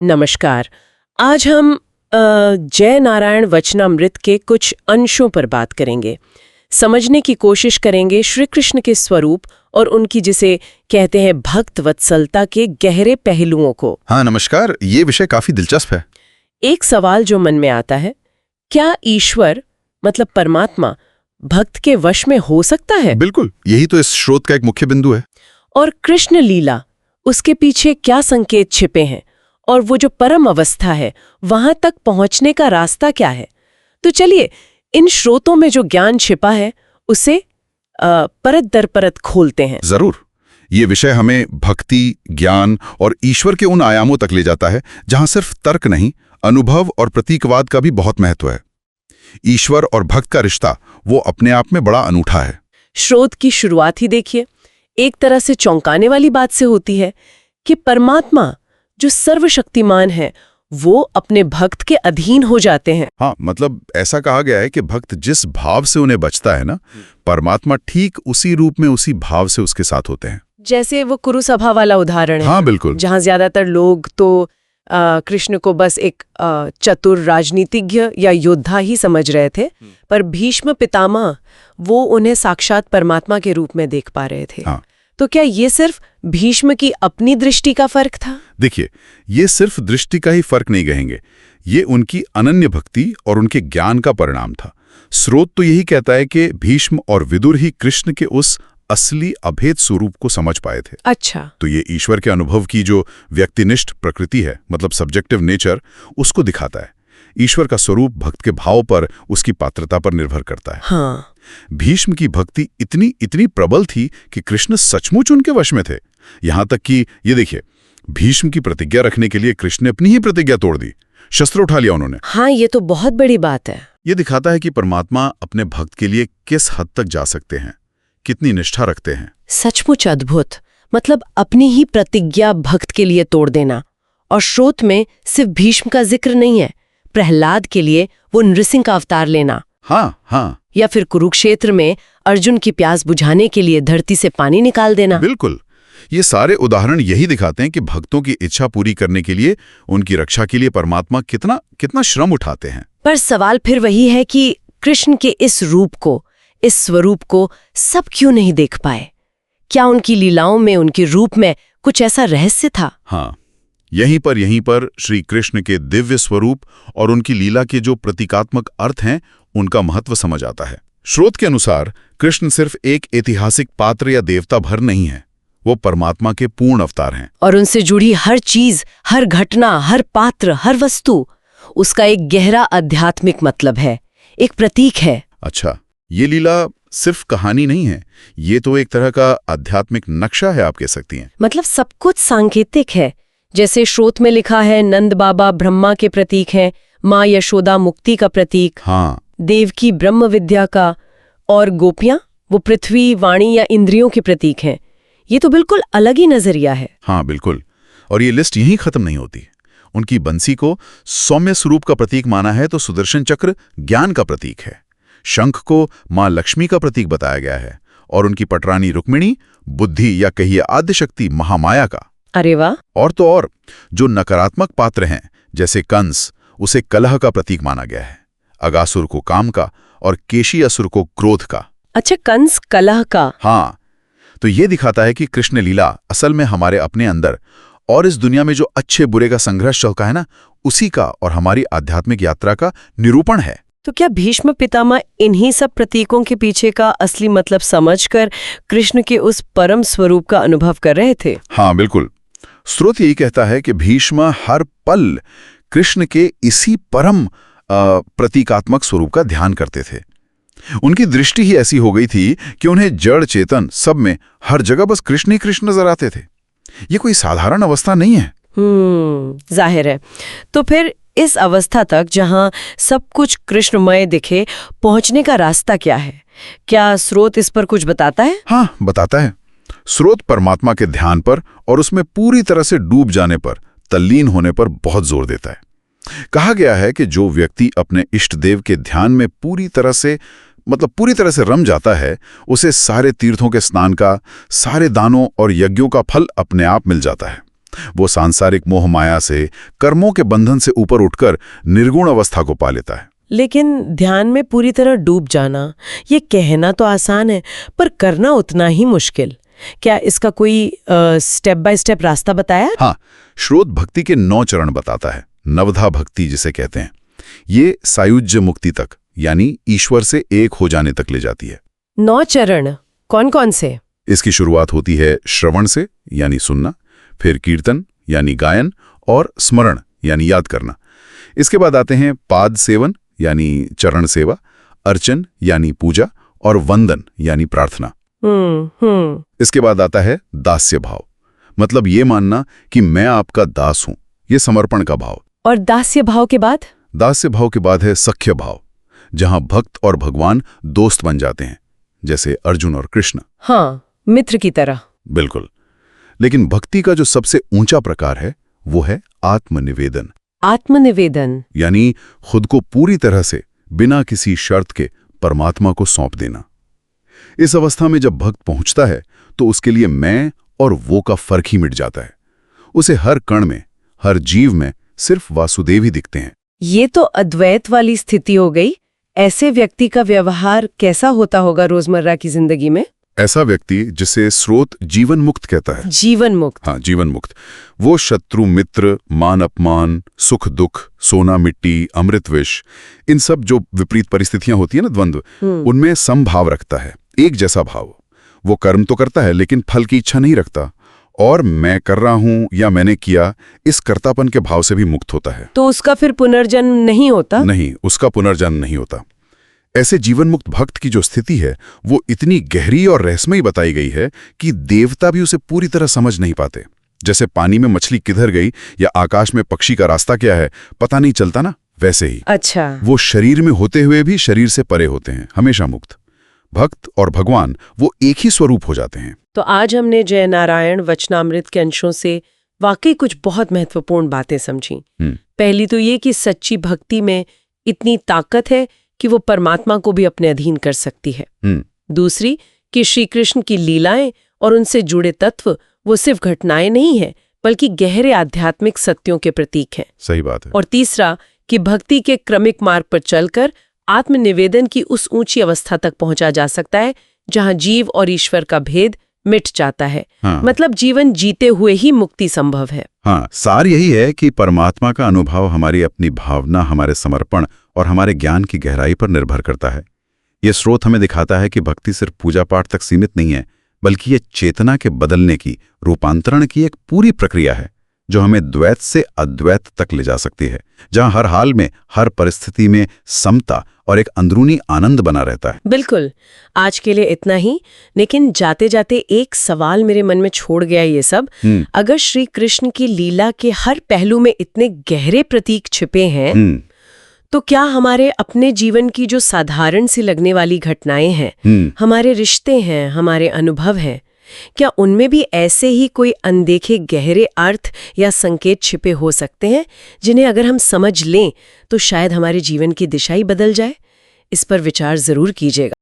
नमस्कार। आज हम जय नारायण वचनामृत के कुछ अंशों पर बात करेंगे। समझने की कोशिश करेंगे श्री कृष्ण के स्वरूप और उनकी जिसे कहते हैं भक्त वत्सलता के गहरे पहलुओं को। हाँ नमस्कार, ये विषय काफी दिलचस्प है। एक सवाल जो मन में आता है, क्या ईश्वर मतलब परमात्मा भक्त के वश में हो सकता है? बिल्कुल, यही तो इस स्रोत का एक मुख्य बिंदु है। और कृष्ण लीला, उसके पीछे क्या संकेत छिपे हैं और वो जो परम अवस्था है वहां तक पहुंचने का रास्ता क्या है? तो चलिए इन स्रोतों में जो ज्ञान छिपा है उसे परत दर परत खोलते हैं। जरूर। ये विषय हमें भक्ति, ज्ञान और ईश्वर के उन आयामों तक ले जाता है जहां सिर्फ तर्क नहीं, अनुभव और प्रतीकवाद का भी बहुत महत्व है। ईश्वर और भक्त का रिश्ता वो अपने आप में बड़ा अनूठा है। स्रोत की शुरुआत ही देखिए, एक तरह से चौंकाने वाली बात से होती है कि परमात्मा जो सर्वशक्तिमान है वो अपने भक्त के अधीन हो जाते हैं। हाँ, मतलब ऐसा कहा गया है कि भक्त जिस भाव से उन्हें बचता है ना, परमात्मा ठीक उसी रूप में उसी भाव से उसके साथ होते हैं। जैसे वो कुरुसभा वाला उदाहरण है। हाँ बिल्कुल। जहां ज्यादातर लोग तो कृष्ण को बस एक चतुर राजनीतिज्ञ या योद्धा ही समझ रहे थे, पर भीष्म पितामह वो उन्हें साक्षात परमात्मा के रूप में देख पा रहे थे। हाँ। तो क्या ये सिर्फ भीष्म की अपनी दृष्टि का फर्क था? देखिए, ये सिर्फ दृष्टि का ही फर्क नहीं कहेंगे, ये उनकी अनन्य भक्ति और उनके ज्ञान का परिणाम था। स्रोत तो यही कहता है कि भीष्म और विदुर ही कृष्ण के उस असली अभेद स्वरूप को समझ पाए थे। अच्छा। तो ये ईश्वर के अनुभव की जो व्यक्तिनिष्ठ प्रकृति है, मतलब सब्जेक्टिव नेचर, उसको दिखाता है। ईश्वर का स्वरूप भक्त के भाव पर, उसकी पात्रता पर निर्भर करता है। हाँ। भीष्म की भक्ति इतनी प्रबल थी कि कृष्ण सचमुच उनके वश में थे। यहां तक कि ये देखिए, भीष्म की प्रतिज्ञा रखने के लिए कृष्ण ने अपनी ही प्रतिज्ञा तोड़ दी, शस्त्र उठा लिया उन्होंने। हाँ, ये तो बहुत बड़ी बात है। ये दिखाता है कि परमात्मा अपने भक्त के लिए किस हद तक जा सकते हैं, कितनी निष्ठा रखते हैं। सचमुच अद्भुत। मतलब अपनी ही प्रतिज्ञा भक्त के लिए तोड़ देना। और स्रोत में सिर्फ भीष्म का जिक्र नहीं है, प्रहलाद के लिए वो नृसिंह का अवतार लेना। हाँ। या फिर कुरुक्षेत्र में अर्जुन की प्यास बुझाने के लिए धरती से पानी निकाल देना। बिल्कुल। ये सारे उदाहरण यही दिखाते हैं कि भक्तों की इच्छा पूरी करने के लिए, उनकी रक्षा के लिए परमात्मा कितना श्रम उठाते हैं। पर सवाल फिर वही है कि कृष्ण के इस रूप को, इस स्वरूप को सब क्यों नहीं देख पाए? क्या उनकी लीलाओं में, उनके रूप में कुछ ऐसा रहस्य था? हाँ, यहीं पर श्री कृष्ण के दिव्य स्वरूप और उनकी लीला के जो प्रतीकात्मक अर्थ हैं, उनका महत्व समझ आता है। स्रोत के अनुसार कृष्ण सिर्फ एक ऐतिहासिक पात्र या देवता भर नहीं है, वो परमात्मा के पूर्ण अवतार हैं। और उनसे जुड़ी हर चीज, हर घटना, हर पात्र, हर वस्तु, उसका एक गहरा आध्यात्मिक मतलब है, एक प्रतीक है। अच्छा, ये लीला सिर्फ कहानी नहीं है, ये तो एक तरह का आध्यात्मिक नक्शा है, आप कह सकती हैं। मतलब सब कुछ सांकेतिक है। जैसे स्रोत में लिखा है, नंद बाबा ब्रह्मा के प्रतीक हैं, माँ यशोदा मुक्ति का प्रतीक, हाँ, देवकी ब्रह्म विद्या का, और गोपियां वो पृथ्वी, वाणी या इंद्रियों के प्रतीक हैं। ये तो बिल्कुल अलग ही नजरिया है। हाँ बिल्कुल। और ये लिस्ट यहीं खत्म नहीं होती। उनकी बंसी को सौम्य स्वरूप का प्रतीक माना है तो सुदर्शन चक्र ज्ञान का प्रतीक है। शंख को माँ लक्ष्मी का प्रतीक बताया गया है और उनकी पटरानी रुक्मिणी बुद्धि या कहिए आद्यशक्ति महामाया का। अरे वाह। और तो और जो नकारात्मक पात्र हैं जैसे कंस, उसे कलह का प्रतीक माना गया है, अगासुर को काम का और केशी असुर को क्रोध का। अच्छा, कंस कलह का। हाँ, तो ये दिखाता है कि कृष्ण लीला असल में हमारे अपने अंदर और इस दुनिया में जो अच्छे बुरे का संघर्ष चलता है ना, उसी का और हमारी आध्यात्मिक यात्रा का निरूपण है। तो क्या भीष्म पितामह इन्हीं सब प्रतीकों के पीछे का असली मतलब समझकर कृष्ण के उस परम स्वरूप का अनुभव कर रहे थे? हाँ बिल्कुल। स्रोत यही कहता है कि भीष्म हर पल कृष्ण के इसी परम प्रतीकात्मक स्वरूप का ध्यान करते थे। उनकी दृष्टि ही ऐसी हो गई थी कि उन्हें जड़ चेतन सब में हर जगह बस कृष्ण ही कृष्ण नजर आते थे। ये कोई साधारण अवस्था नहीं है। जाहिर है। तो फिर इस अवस्था तक जहां सब कुछ कृष्णमय दिखे, पहुंचने का रास्ता क्या है? क्या स्रोत इस पर कुछ बताता है? हाँ, बताता है। स्रोत परमात्मा के ध्यान पर और उसमें पूरी तरह से डूब जाने पर, तल्लीन होने पर बहुत जोर देता है। कहा गया है कि जो व्यक्ति अपने इष्ट देव के ध्यान में पूरी तरह से रम जाता है, उसे सारे तीर्थों के स्नान का, सारे दानों और यज्ञों का फल अपने आप मिल जाता है। वो सांसारिक मोह माया से, कर्मों के बंधन से ऊपर उठकर निर्गुण अवस्था को पा लेता है। लेकिन ध्यान में पूरी तरह डूब जाना, ये कहना तो आसान है, पर करना उतना ही मुश्किल। क्या इसका कोई स्टेप बाय स्टेप रास्ता बताया? हाँ, श्रोत भक्ति के 9 चरण बताता है, नवधा भक्ति जिसे कहते हैं। ये सायुज्य मुक्ति तक, यानी ईश्वर से एक हो जाने तक ले जाती है। 9 चरण कौन कौन से? इसकी शुरुआत होती है श्रवण से, यानी सुनना, फिर कीर्तन यानी गायन, और स्मरण यानी याद करना। इसके बाद आते हैं पाद सेवन यानी चरण सेवा, अर्चन यानी पूजा, और वंदन यानी प्रार्थना। इसके बाद आता है दास्य भाव, मतलब ये मानना कि मैं आपका दास हूं, ये समर्पण का भाव। और दास्य भाव के बाद? दास्य भाव के बाद है सख्य भाव, जहां भक्त और भगवान दोस्त बन जाते हैं, जैसे अर्जुन और कृष्ण। हाँ, मित्र की तरह। बिल्कुल। लेकिन भक्ति का जो सबसे ऊंचा प्रकार है वो है आत्मनिवेदन। आत्मनिवेदन यानी खुद को पूरी तरह से बिना किसी शर्त के परमात्मा को सौंप देना। इस अवस्था में जब भक्त पहुंचता है तो उसके लिए मैं और वो का फर्क ही मिट जाता है। उसे हर कण में, हर जीव में सिर्फ वासुदेव ही दिखते हैं। ये तो अद्वैत वाली स्थिति हो गई। ऐसे व्यक्ति का व्यवहार कैसा होता होगा रोजमर्रा की जिंदगी में? ऐसा व्यक्ति, जिसे स्रोत जीवन मुक्त कहता है। जीवन मुक्त? हाँ, जीवन मुक्त। वो शत्रु मित्र, मान अपमान, सुख दुख, सोना मिट्टी, अमृत विष, इन सब जो विपरीत परिस्थितियां होती है ना, द्वंद्व, उनमें समभाव रखता है, एक जैसा भाव। वो कर्म तो करता है लेकिन फल की इच्छा नहीं रखता, और मैं कर रहा हूं या मैंने किया, इस कर्तापन के भाव से भी मुक्त होता है। तो उसका फिर पुनर्जन्म नहीं होता? नहीं, उसका पुनर्जन्म नहीं होता। ऐसे जीवन मुक्त भक्त की जो स्थिति है वो इतनी गहरी और रहस्यमयी बताई गई है कि देवता भी उसे पूरी तरह समझ नहीं पाते। जैसे पानी में मछली किधर गई या आकाश में पक्षी का रास्ता क्या है पता नहीं चलता ना, वैसे ही अच्छा, वो शरीर में होते हुए भी शरीर से परे होते हैं, हमेशा मुक्त। भक्त और भगवान वो एक ही स्वरूप हो जाते हैं। तो आज हमने जय नारायण वचनामृत के अंशों से वाकई कुछ बहुत महत्वपूर्ण बातें समझी। पहली तो ये कि सच्ची भक्ति में इतनी ताकत है कि वो परमात्मा को भी अपने अधीन कर सकती है। दूसरी कि श्री कृष्ण की लीलाएं और उनसे जुड़े तत्व वो सिर्फ घटनाएं नहीं है बल्कि गहरे आध्यात्मिक सत्यों के प्रतीक हैं। सही बात है। और तीसरा कि भक्ति के क्रमिक मार्ग पर चलकर आत्मनिवेदन की उस ऊंची अवस्था तक पहुंचा जा सकता है जहां जीव और ईश्वर का भेद मिट जाता है। हाँ। मतलब जीवन जीते हुए ही मुक्ति संभव है। हाँ, सार यही है कि परमात्मा का अनुभव हमारी अपनी भावना, हमारे समर्पण और हमारे ज्ञान की गहराई पर निर्भर करता है। ये स्रोत हमें दिखाता है कि भक्ति सिर्फ पूजा पाठ तक सीमित नहीं है, बल्कि ये चेतना के बदलने की, रूपांतरण की एक पूरी प्रक्रिया है जो हमें द्वैत से अद्वैत तक ले जा सकती है, जहां हर हाल में, हर परिस्थिति में समता और एक अंदरूनी आनंद बना रहता है। बिल्कुल। आज के लिए इतना ही, लेकिन जाते जाते एक सवाल मेरे मन में छोड़ गया ये सब। अगर श्री कृष्ण की लीला के हर पहलू में इतने गहरे प्रतीक छिपे हैं, तो क्या हमारे अपने जीवन की जो साधारण सी लगने वाली घटनाएं हैं, हमारे रिश्ते हैं, हमारे अनुभव हैं, क्या उनमें भी ऐसे ही कोई अनदेखे गहरे अर्थ या संकेत छिपे हो सकते हैं जिन्हें अगर हम समझ लें तो शायद हमारे जीवन की दिशा ही बदल जाए? इस पर विचार जरूर कीजिएगा।